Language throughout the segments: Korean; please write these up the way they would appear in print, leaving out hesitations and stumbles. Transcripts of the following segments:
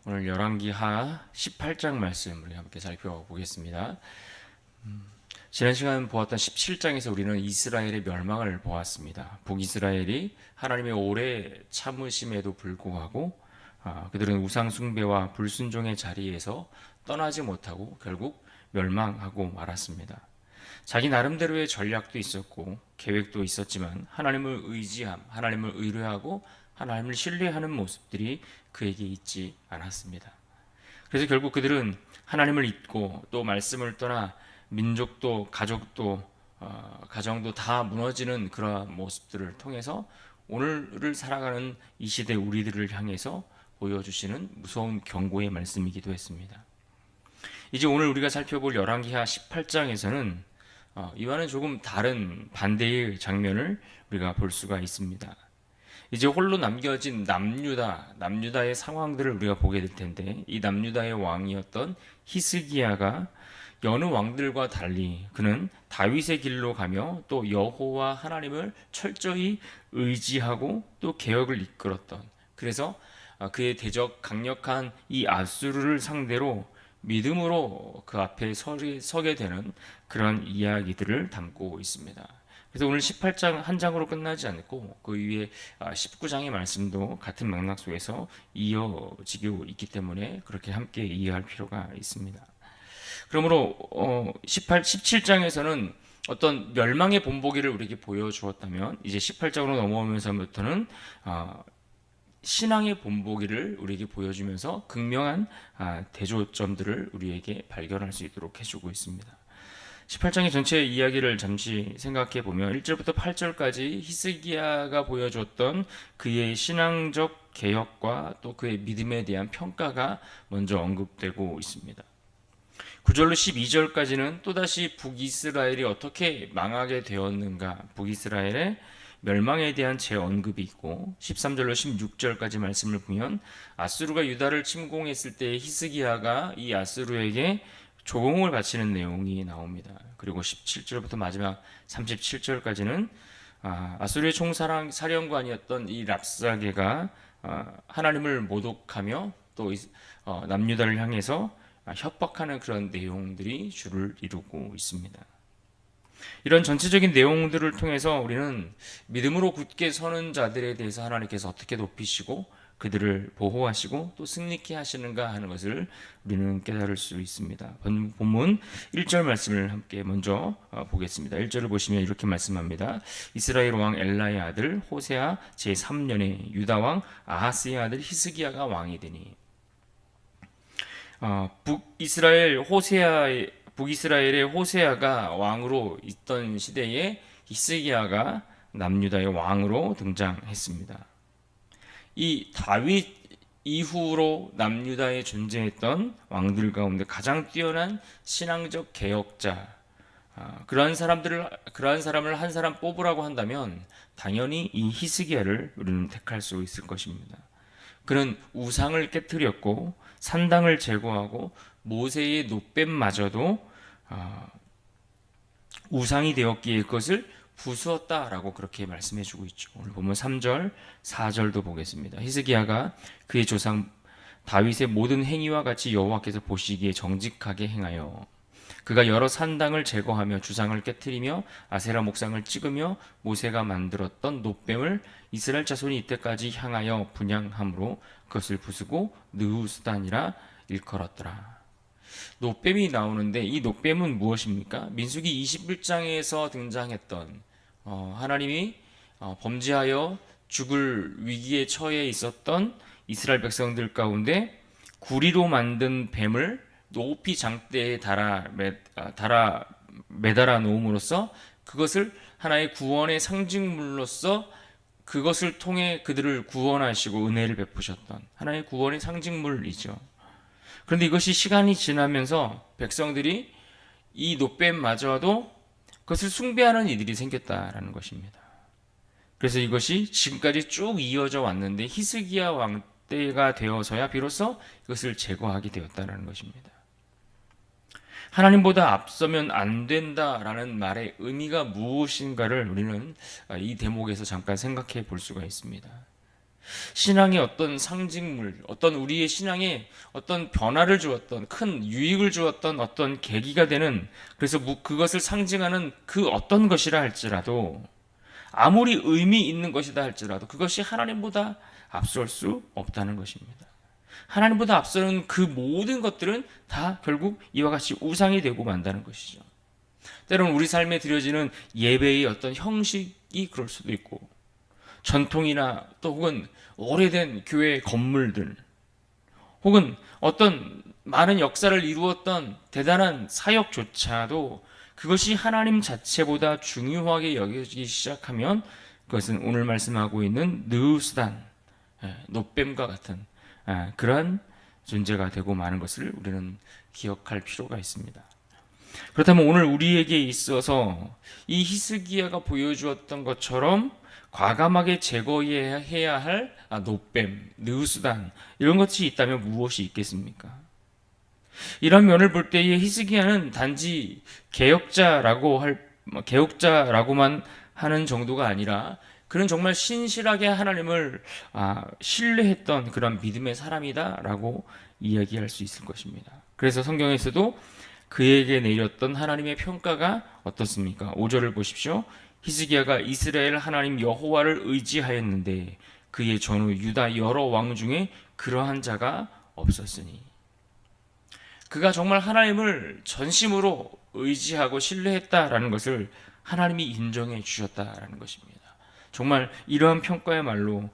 오늘 열왕기하 18장 말씀 우리 함께 살펴보겠습니다. 지난 시간 보았던 17장에서 우리는 이스라엘의 멸망을 보았습니다. 북이스라엘이 하나님의 오래 참으심에도 불구하고 그들은 우상 숭배와 불순종의 자리에서 떠나지 못하고 결국 멸망하고 말았습니다. 자기 나름대로의 전략도 있었고 계획도 있었지만 하나님을 의지함, 하나님을 의뢰하고 하나님을 신뢰하는 모습들이 그에게 있지 않았습니다. 그래서 결국 그들은 하나님을 잊고 또 말씀을 떠나 민족도 가족도 가정도 다 무너지는 그러한 모습들을 통해서 오늘을 살아가는 이 시대 우리들을 향해서 보여주시는 무서운 경고의 말씀이기도 했습니다. 이제 오늘 우리가 살펴볼 열왕기하 18장에서는 이와는 조금 다른 반대의 장면을 우리가 볼 수가 있습니다. 이제 홀로 남겨진 남유다의 상황들을 우리가 보게 될 텐데, 이 남유다의 왕이었던 히스기야가 여느 왕들과 달리 그는 다윗의 길로 가며 또 여호와 하나님을 철저히 의지하고 또 개혁을 이끌었던, 그래서 그의 대적 강력한 이 아수르를 상대로 믿음으로 그 앞에 서게 되는 그런 이야기들을 담고 있습니다. 그래서 오늘 18장 한 장으로 끝나지 않고 그 위에 19장의 말씀도 같은 맥락 속에서 이어지고 있기 때문에 그렇게 함께 이해할 필요가 있습니다. 그러므로 17장에서는 어떤 멸망의 본보기를 우리에게 보여주었다면, 이제 18장으로 넘어오면서부터는 신앙의 본보기를 우리에게 보여주면서 극명한 대조점들을 우리에게 발견할 수 있도록 해주고 있습니다. 18장의 전체 이야기를 잠시 생각해 보면 1절부터 8절까지 히스기야가 보여줬던 그의 신앙적 개혁과 또 그의 믿음에 대한 평가가 먼저 언급되고 있습니다. 9절로 12절까지는 또다시 북이스라엘이 어떻게 망하게 되었는가, 북이스라엘의 멸망에 대한 재언급이 있고, 13절로 16절까지 말씀을 보면 아수르가 유다를 침공했을 때 히스기야가 이 아수르에게 조공을 바치는 내용이 나옵니다. 그리고 17절부터 마지막 37절까지는 아수르의 총사령관이었던 이 랍사게가 하나님을 모독하며 또 남유다를 향해서 협박하는 그런 내용들이 주를 이루고 있습니다. 이런 전체적인 내용들을 통해서 우리는 믿음으로 굳게 서는 자들에 대해서 하나님께서 어떻게 높이시고 그들을 보호하시고 또 승리케 하시는가 하는 것을 우리는 깨달을 수 있습니다. 본문 1절 말씀을 함께 먼저 보겠습니다. 1절을 보시면 이렇게 말씀합니다. 이스라엘 왕 엘라의 아들 호세아 제3년에 유다 왕 아하스의 아들 히스기야가 왕이 되니. 북이스라엘의 호세아가 왕으로 있던 시대에 히스기야가 남유다의 왕으로 등장했습니다. 이 다윗 이후로 남유다에 존재했던 왕들 가운데 가장 뛰어난 신앙적 개혁자, 그러한 사람을 한 사람 뽑으라고 한다면 당연히 이 히스기야를 우리는 택할 수 있을 것입니다. 그는 우상을 깨뜨렸고 산당을 제거하고 모세의 놋뱀마저도 우상이 되었기에 그것을 부수었다라고 그렇게 말씀해주고 있죠. 오늘 보면 3절, 4절도 보겠습니다. 히스기야가 그의 조상 다윗의 모든 행위와 같이 여호와께서 보시기에 정직하게 행하여 그가 여러 산당을 제거하며 주상을 깨뜨리며 아세라 목상을 찍으며 모세가 만들었던 놋뱀을 이스라엘 자손이 이때까지 향하여 분향함으로 그것을 부수고 느우스단이라 일컬었더라. 놋뱀이 나오는데 이 놋뱀은 무엇입니까? 민수기 21장에서 등장했던 하나님이 범죄하여 죽을 위기에 처해 있었던 이스라엘 백성들 가운데 구리로 만든 뱀을 높이 장대에 달아 매달아 놓음으로써 그것을 하나의 구원의 상징물로서 그것을 통해 그들을 구원하시고 은혜를 베푸셨던 하나의 구원의 상징물이죠. 그런데 이것이 시간이 지나면서 백성들이 이 놋뱀마저도 그것을 숭배하는 이들이 생겼다라는 것입니다. 그래서 이것이 지금까지 쭉 이어져 왔는데 히스기야 왕 때가 되어서야 비로소 이것을 제거하게 되었다는 것입니다. 하나님보다 앞서면 안 된다라는 말의 의미가 무엇인가를 우리는 이 대목에서 잠깐 생각해 볼 수가 있습니다. 신앙의 어떤 상징물, 어떤 우리의 신앙에 어떤 변화를 주었던, 큰 유익을 주었던 어떤 계기가 되는, 그래서 그것을 상징하는 그 어떤 것이라 할지라도, 아무리 의미 있는 것이다 할지라도 그것이 하나님보다 앞설 수 없다는 것입니다. 하나님보다 앞서는 그 모든 것들은 다 결국 이와 같이 우상이 되고 만다는 것이죠. 때로는 우리 삶에 드려지는 예배의 어떤 형식이 그럴 수도 있고, 전통이나 또 혹은 오래된 교회 건물들, 혹은 어떤 많은 역사를 이루었던 대단한 사역조차도 그것이 하나님 자체보다 중요하게 여겨지기 시작하면 그것은 오늘 말씀하고 있는 느우스단, 노뱀과 같은 그러한 존재가 되고 마는 것을 우리는 기억할 필요가 있습니다. 그렇다면 오늘 우리에게 있어서 이 히스기야가 보여주었던 것처럼 과감하게 제거해야 할 노뱀, 느우스단 이런 것이 있다면 무엇이 있겠습니까? 이런 면을 볼 때에 히스기야는 단지 개혁자라고만 하는 정도가 아니라 그는 정말 신실하게 하나님을 신뢰했던 그런 믿음의 사람이다라고 이야기할 수 있을 것입니다. 그래서 성경에서도 그에게 내렸던 하나님의 평가가 어떻습니까? 5절을 보십시오. 히스기야가 이스라엘 하나님 여호와를 의지하였는데 그의 전후 유다 여러 왕 중에 그러한 자가 없었으니, 그가 정말 하나님을 전심으로 의지하고 신뢰했다라는 것을 하나님이 인정해 주셨다라는 것입니다. 정말 이러한 평가야말로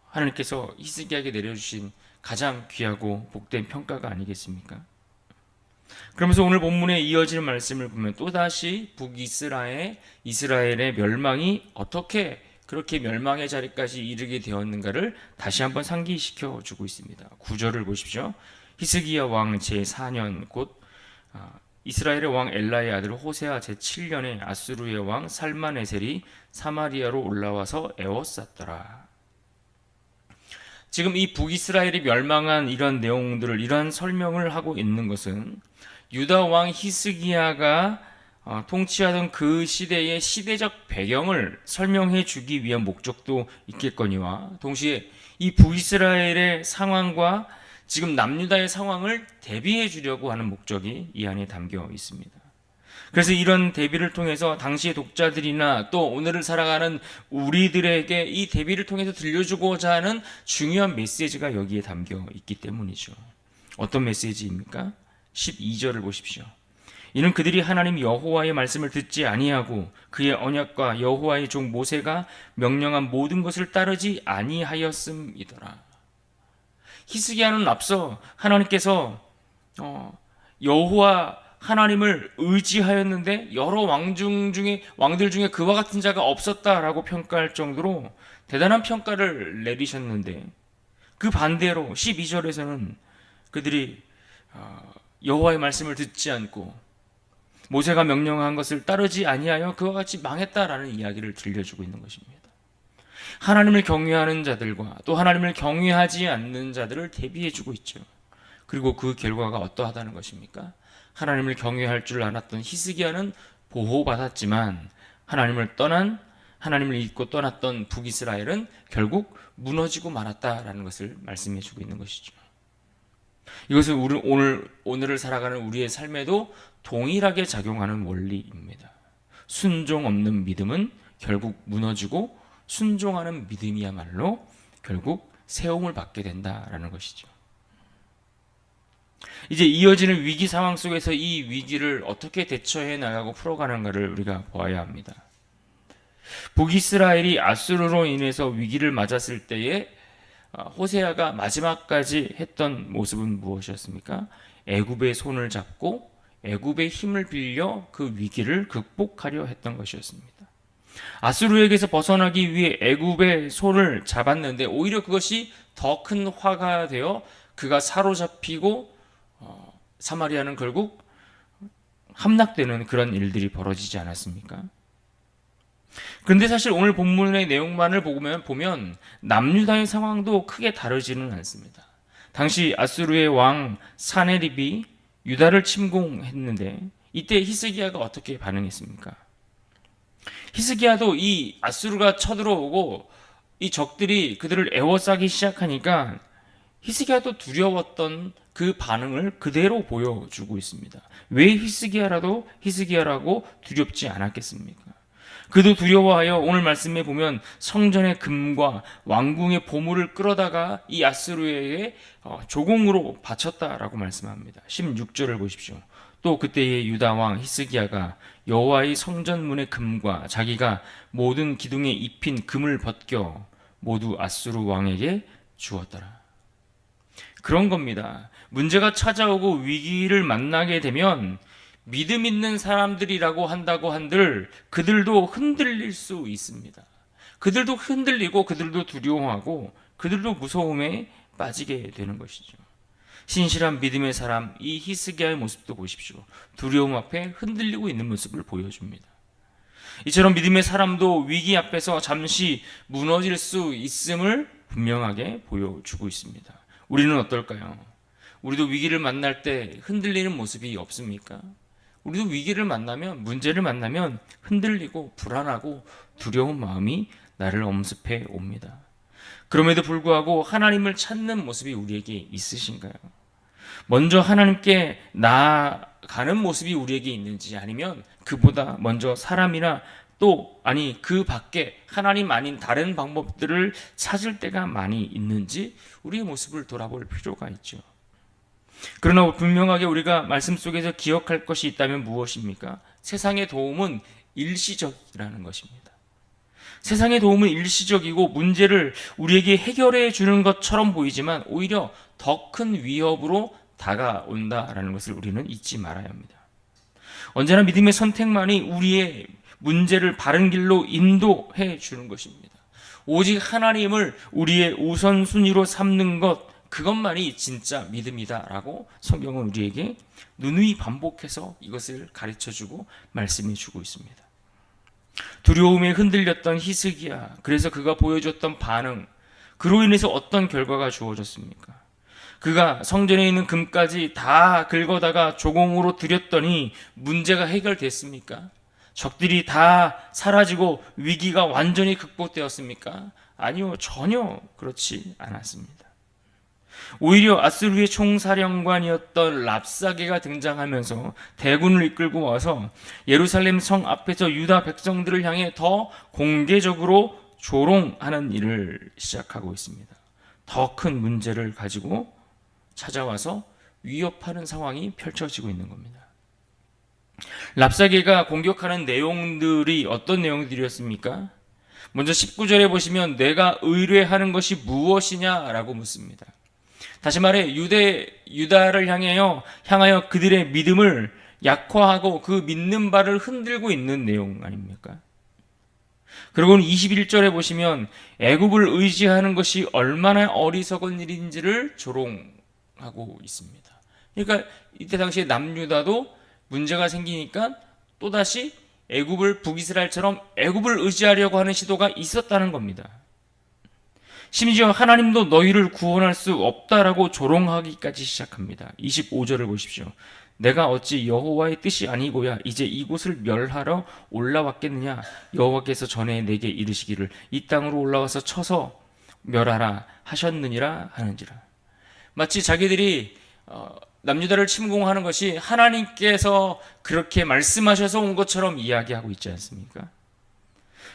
하나님께서 히스기야에게 내려주신 가장 귀하고 복된 평가가 아니겠습니까? 그러면서 오늘 본문에 이어지는 말씀을 보면 또다시 이스라엘의 멸망이 어떻게 그렇게 멸망의 자리까지 이르게 되었는가를 다시 한번 상기시켜 주고 있습니다. 9절을 보십시오. 히스기야 왕 제4년 곧 이스라엘의 왕 엘라의 아들 호세아 제7년에 아수르의 왕 살마네셀이 사마리아로 올라와서 에워쌌더라. 지금 이 북이스라엘이 멸망한 이런 내용들을, 이러한 설명을 하고 있는 것은 유다 왕 히스기야가 통치하던 그 시대의 시대적 배경을 설명해 주기 위한 목적도 있겠거니와 동시에 이 북이스라엘의 상황과 지금 남유다의 상황을 대비해 주려고 하는 목적이 이 안에 담겨 있습니다. 그래서 이런 대비를 통해서 당시의 독자들이나 또 오늘을 살아가는 우리들에게 이 대비를 통해서 들려주고자 하는 중요한 메시지가 여기에 담겨 있기 때문이죠. 어떤 메시지입니까? 12절을 보십시오. 이는 그들이 하나님 여호와의 말씀을 듣지 아니하고 그의 언약과 여호와의 종 모세가 명령한 모든 것을 따르지 아니하였음이더라. 히스기야는 앞서 하나님께서 여호와 하나님을 의지하였는데 여러 왕들 중에 그와 같은 자가 없었다라고 평가할 정도로 대단한 평가를 내리셨는데, 그 반대로 12절에서는 그들이 여호와의 말씀을 듣지 않고 모세가 명령한 것을 따르지 아니하여 그와 같이 망했다라는 이야기를 들려주고 있는 것입니다. 하나님을 경외하는 자들과 또 하나님을 경외하지 않는 자들을 대비해주고 있죠. 그리고 그 결과가 어떠하다는 것입니까? 하나님을 경외할 줄 알았던 히스기야는 보호받았지만 하나님을 잊고 떠났던 북이스라엘은 결국 무너지고 말았다라는 것을 말씀해주고 있는 것이죠. 이것은 오늘을 살아가는 우리의 삶에도 동일하게 작용하는 원리입니다. 순종 없는 믿음은 결국 무너지고 순종하는 믿음이야말로 결국 세움을 받게 된다라는 것이죠. 이제 이어지는 위기 상황 속에서 이 위기를 어떻게 대처해 나가고 풀어가는가를 우리가 보아야 합니다. 북이스라엘이 아수르로 인해서 위기를 맞았을 때에 호세아가 마지막까지 했던 모습은 무엇이었습니까? 애굽의 손을 잡고 애굽의 힘을 빌려 그 위기를 극복하려 했던 것이었습니다. 아수르에게서 벗어나기 위해 애굽의 손을 잡았는데 오히려 그것이 더 큰 화가 되어 그가 사로잡히고 사마리아는 결국 함락되는 그런 일들이 벌어지지 않았습니까? 그런데 사실 오늘 본문의 내용만을 보면 남유다의 상황도 크게 다르지는 않습니다. 당시 아수르의 왕 사네립이 유다를 침공했는데 이때 히스기야가 어떻게 반응했습니까? 히스기야도 이 아수르가 쳐들어오고 이 적들이 그들을 에워싸기 시작하니까 히스기야도 두려웠던 그 반응을 그대로 보여주고 있습니다. 왜 히스기야라고 두렵지 않았겠습니까? 그도 두려워하여 오늘 말씀에 보면 성전의 금과 왕궁의 보물을 끌어다가 이 아수르에게 조공으로 바쳤다라고 말씀합니다. 16절을 보십시오. 또 그때의 유다 왕 히스기야가 여호와의 성전문의 금과 자기가 모든 기둥에 입힌 금을 벗겨 모두 아수르 왕에게 주었더라. 그런 겁니다. 문제가 찾아오고 위기를 만나게 되면 믿음 있는 사람들이라고 한다고 한들 그들도 흔들릴 수 있습니다. 그들도 흔들리고 그들도 두려워하고 그들도 무서움에 빠지게 되는 것이죠. 신실한 믿음의 사람 이 히스기야의 모습도 보십시오. 두려움 앞에 흔들리고 있는 모습을 보여줍니다. 이처럼 믿음의 사람도 위기 앞에서 잠시 무너질 수 있음을 분명하게 보여주고 있습니다. 우리는 어떨까요? 우리도 위기를 만날 때 흔들리는 모습이 없습니까? 우리도 위기를 만나면, 문제를 만나면 흔들리고 불안하고 두려운 마음이 나를 엄습해 옵니다. 그럼에도 불구하고 하나님을 찾는 모습이 우리에게 있으신가요? 먼저 하나님께 나아가는 모습이 우리에게 있는지, 아니면 그보다 먼저 사람이나 그 밖에 하나님 아닌 다른 방법들을 찾을 때가 많이 있는지 우리의 모습을 돌아볼 필요가 있죠. 그러나 분명하게 우리가 말씀 속에서 기억할 것이 있다면 무엇입니까? 세상의 도움은 일시적이라는 것입니다. 세상의 도움은 일시적이고 문제를 우리에게 해결해 주는 것처럼 보이지만 오히려 더 큰 위협으로 다가온다라는 것을 우리는 잊지 말아야 합니다. 언제나 믿음의 선택만이 우리의 문제를 바른 길로 인도해 주는 것입니다. 오직 하나님을 우리의 우선순위로 삼는 것, 그것만이 진짜 믿음이다라고 성경은 우리에게 누누이 반복해서 이것을 가르쳐주고 말씀해주고 있습니다. 두려움에 흔들렸던 히스기야, 그래서 그가 보여줬던 반응, 그로 인해서 어떤 결과가 주어졌습니까? 그가 성전에 있는 금까지 다 긁어다가 조공으로 드렸더니 문제가 해결됐습니까? 적들이 다 사라지고 위기가 완전히 극복되었습니까? 아니요, 전혀 그렇지 않았습니다. 오히려 아수르의 총사령관이었던 랍사게가 등장하면서 대군을 이끌고 와서 예루살렘 성 앞에서 유다 백성들을 향해 더 공개적으로 조롱하는 일을 시작하고 있습니다. 더 큰 문제를 가지고 찾아와서 위협하는 상황이 펼쳐지고 있는 겁니다. 랍사게가 공격하는 내용들이 어떤 내용들이었습니까? 먼저 19절에 보시면 내가 의뢰하는 것이 무엇이냐라고 묻습니다. 다시 말해 유다를 향하여 그들의 믿음을 약화하고 그 믿는 바를 흔들고 있는 내용 아닙니까? 그리고는 21절에 보시면 애굽을 의지하는 것이 얼마나 어리석은 일인지를 조롱하고 있습니다. 그러니까 이때 당시에 남유다도 문제가 생기니까 또다시 북이스라엘처럼 애굽을 의지하려고 하는 시도가 있었다는 겁니다. 심지어 하나님도 너희를 구원할 수 없다라고 조롱하기까지 시작합니다. 25절을 보십시오. 내가 어찌 여호와의 뜻이 아니고야 이제 이곳을 멸하러 올라왔겠느냐? 여호와께서 전에 내게 이르시기를 이 땅으로 올라와서 쳐서 멸하라 하셨느니라 하는지라. 마치 자기들이 남유다를 침공하는 것이 하나님께서 그렇게 말씀하셔서 온 것처럼 이야기하고 있지 않습니까?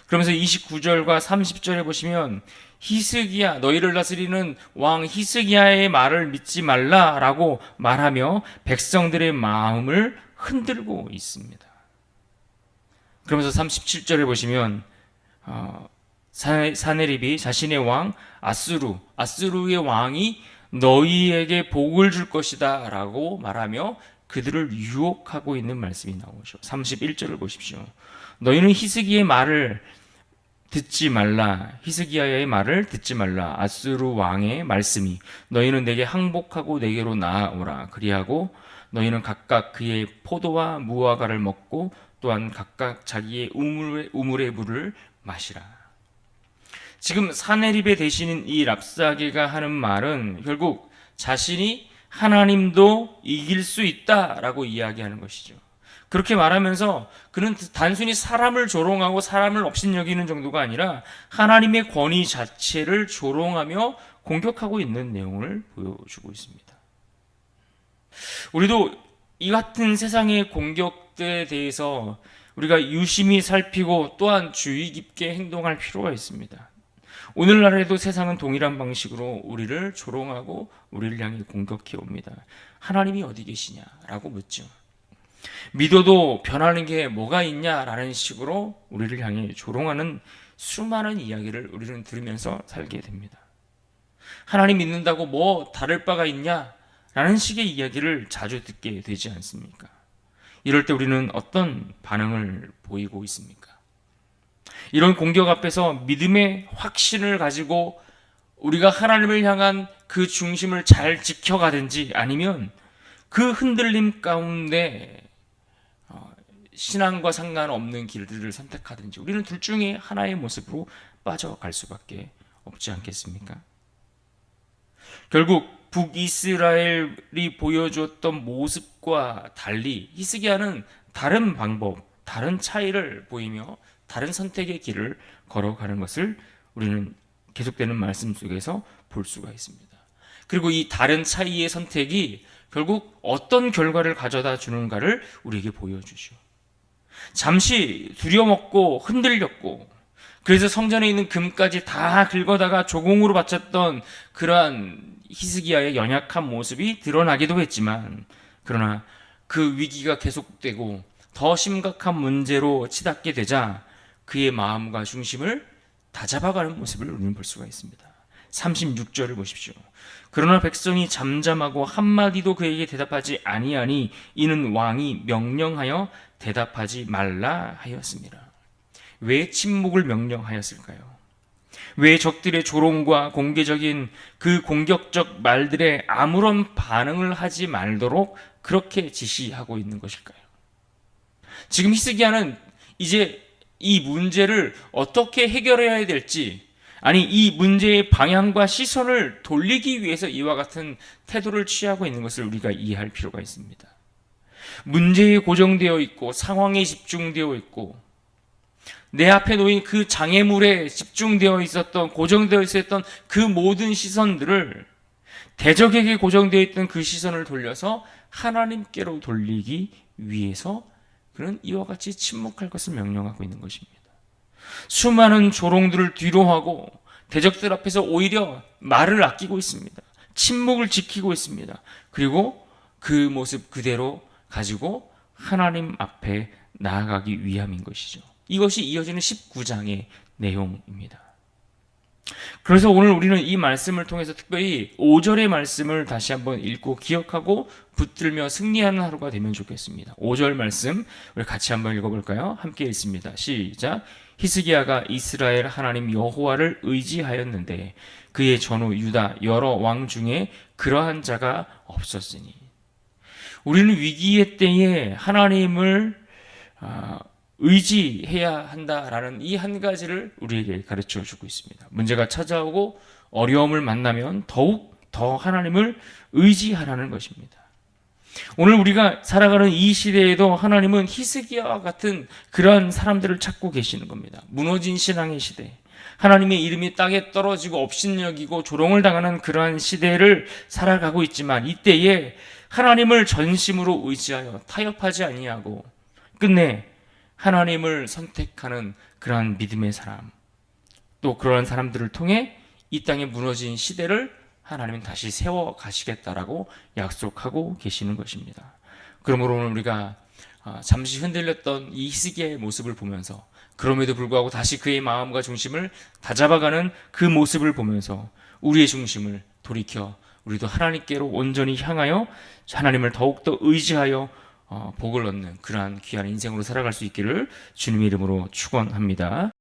그러면서 29절과 30절에 보시면 히스기야, 너희를 다스리는 왕 히스기야의 말을 믿지 말라라고 말하며 백성들의 마음을 흔들고 있습니다. 그러면서 37절에 보시면 사네립이 자신의 왕 아수르의 왕이 너희에게 복을 줄 것이다 라고 말하며 그들을 유혹하고 있는 말씀이 나오죠. 31절을 보십시오. 너희는 히스기야의 말을 듣지 말라. 히스기야의 말을 듣지 말라. 아수르 왕의 말씀이 너희는 내게 항복하고 내게로 나아오라. 그리하고 너희는 각각 그의 포도와 무화과를 먹고 또한 각각 자기의 우물의 물을 마시라. 지금 사네립에 되시는 이 랍사게가 하는 말은 결국 자신이 하나님도 이길 수 있다라고 이야기하는 것이죠. 그렇게 말하면서 그는 단순히 사람을 조롱하고 사람을 업신여기는 정도가 아니라 하나님의 권위 자체를 조롱하며 공격하고 있는 내용을 보여주고 있습니다. 우리도 이 같은 세상의 공격들에 대해서 우리가 유심히 살피고 또한 주의 깊게 행동할 필요가 있습니다. 오늘날에도 세상은 동일한 방식으로 우리를 조롱하고 우리를 향해 공격해 옵니다. 하나님이 어디 계시냐라고 묻죠. 믿어도 변하는 게 뭐가 있냐라는 식으로 우리를 향해 조롱하는 수많은 이야기를 우리는 들으면서 살게 됩니다. 하나님 믿는다고 뭐 다를 바가 있냐라는 식의 이야기를 자주 듣게 되지 않습니까? 이럴 때 우리는 어떤 반응을 보이고 있습니까? 이런 공격 앞에서 믿음의 확신을 가지고 우리가 하나님을 향한 그 중심을 잘 지켜가든지 아니면 그 흔들림 가운데 신앙과 상관없는 길들을 선택하든지 우리는 둘 중에 하나의 모습으로 빠져갈 수밖에 없지 않겠습니까? 결국 북이스라엘이 보여주었던 모습과 달리 히스기야는 다른 방법, 다른 차이를 보이며 다른 선택의 길을 걸어가는 것을 우리는 계속되는 말씀 속에서 볼 수가 있습니다. 그리고 이 다른 차이의 선택이 결국 어떤 결과를 가져다 주는가를 우리에게 보여주죠. 잠시 두려먹고 흔들렸고 그래서 성전에 있는 금까지 다 긁어다가 조공으로 바쳤던 그러한 히스기야의 연약한 모습이 드러나기도 했지만 그러나 그 위기가 계속되고 더 심각한 문제로 치닫게 되자 그의 마음과 중심을 다잡아가는 모습을 우리는 볼 수가 있습니다. 36절을 보십시오. 그러나 백성이 잠잠하고 한마디도 그에게 대답하지 아니하니 이는 왕이 명령하여 대답하지 말라 하였습니다. 왜 침묵을 명령하였을까요? 왜 적들의 조롱과 공개적인 그 공격적 말들에 아무런 반응을 하지 말도록 그렇게 지시하고 있는 것일까요? 지금 히스기야는 이제 이 문제를 어떻게 해결해야 될지, 아니 이 문제의 방향과 시선을 돌리기 위해서 이와 같은 태도를 취하고 있는 것을 우리가 이해할 필요가 있습니다. 문제에 고정되어 있고 상황에 집중되어 있고 내 앞에 놓인 그 장애물에 집중되어 있었던, 고정되어 있었던 그 모든 시선들을 대적에게 고정되어 있던 그 시선을 돌려서 하나님께로 돌리기 위해서 그는 이와 같이 침묵할 것을 명령하고 있는 것입니다. 수많은 조롱들을 뒤로하고 대적들 앞에서 오히려 말을 아끼고 있습니다. 침묵을 지키고 있습니다. 그리고 그 모습 그대로 가지고 하나님 앞에 나아가기 위함인 것이죠. 이것이 이어지는 19장의 내용입니다. 그래서 오늘 우리는 이 말씀을 통해서 특별히 5절의 말씀을 다시 한번 읽고 기억하고 붙들며 승리하는 하루가 되면 좋겠습니다. 5절 말씀 우리 같이 한번 읽어볼까요? 함께 읽습니다. 시작. 히스기야가 이스라엘 하나님 여호와를 의지하였는데 그의 전후 유다 여러 왕 중에 그러한 자가 없었으니. 우리는 위기의 때에 하나님을 의지해야 한다라는 이 한 가지를 우리에게 가르쳐 주고 있습니다. 문제가 찾아오고 어려움을 만나면 더욱 더 하나님을 의지하라는 것입니다. 오늘 우리가 살아가는 이 시대에도 하나님은 히스기야와 같은 그러한 사람들을 찾고 계시는 겁니다. 무너진 신앙의 시대, 하나님의 이름이 땅에 떨어지고 업신여기고 조롱을 당하는 그러한 시대를 살아가고 있지만 이때에 하나님을 전심으로 의지하여 타협하지 아니하고 끝내 하나님을 선택하는 그러한 믿음의 사람, 또 그러한 사람들을 통해 이 땅에 무너진 시대를 하나님은 다시 세워 가시겠다라고 약속하고 계시는 것입니다. 그러므로 오늘 우리가 잠시 흔들렸던 이 히스기야의 모습을 보면서 그럼에도 불구하고 다시 그의 마음과 중심을 다잡아가는 그 모습을 보면서 우리의 중심을 돌이켜 우리도 하나님께로 온전히 향하여 하나님을 더욱더 의지하여 복을 얻는 그러한 귀한 인생으로 살아갈 수 있기를 주님의 이름으로 축원합니다.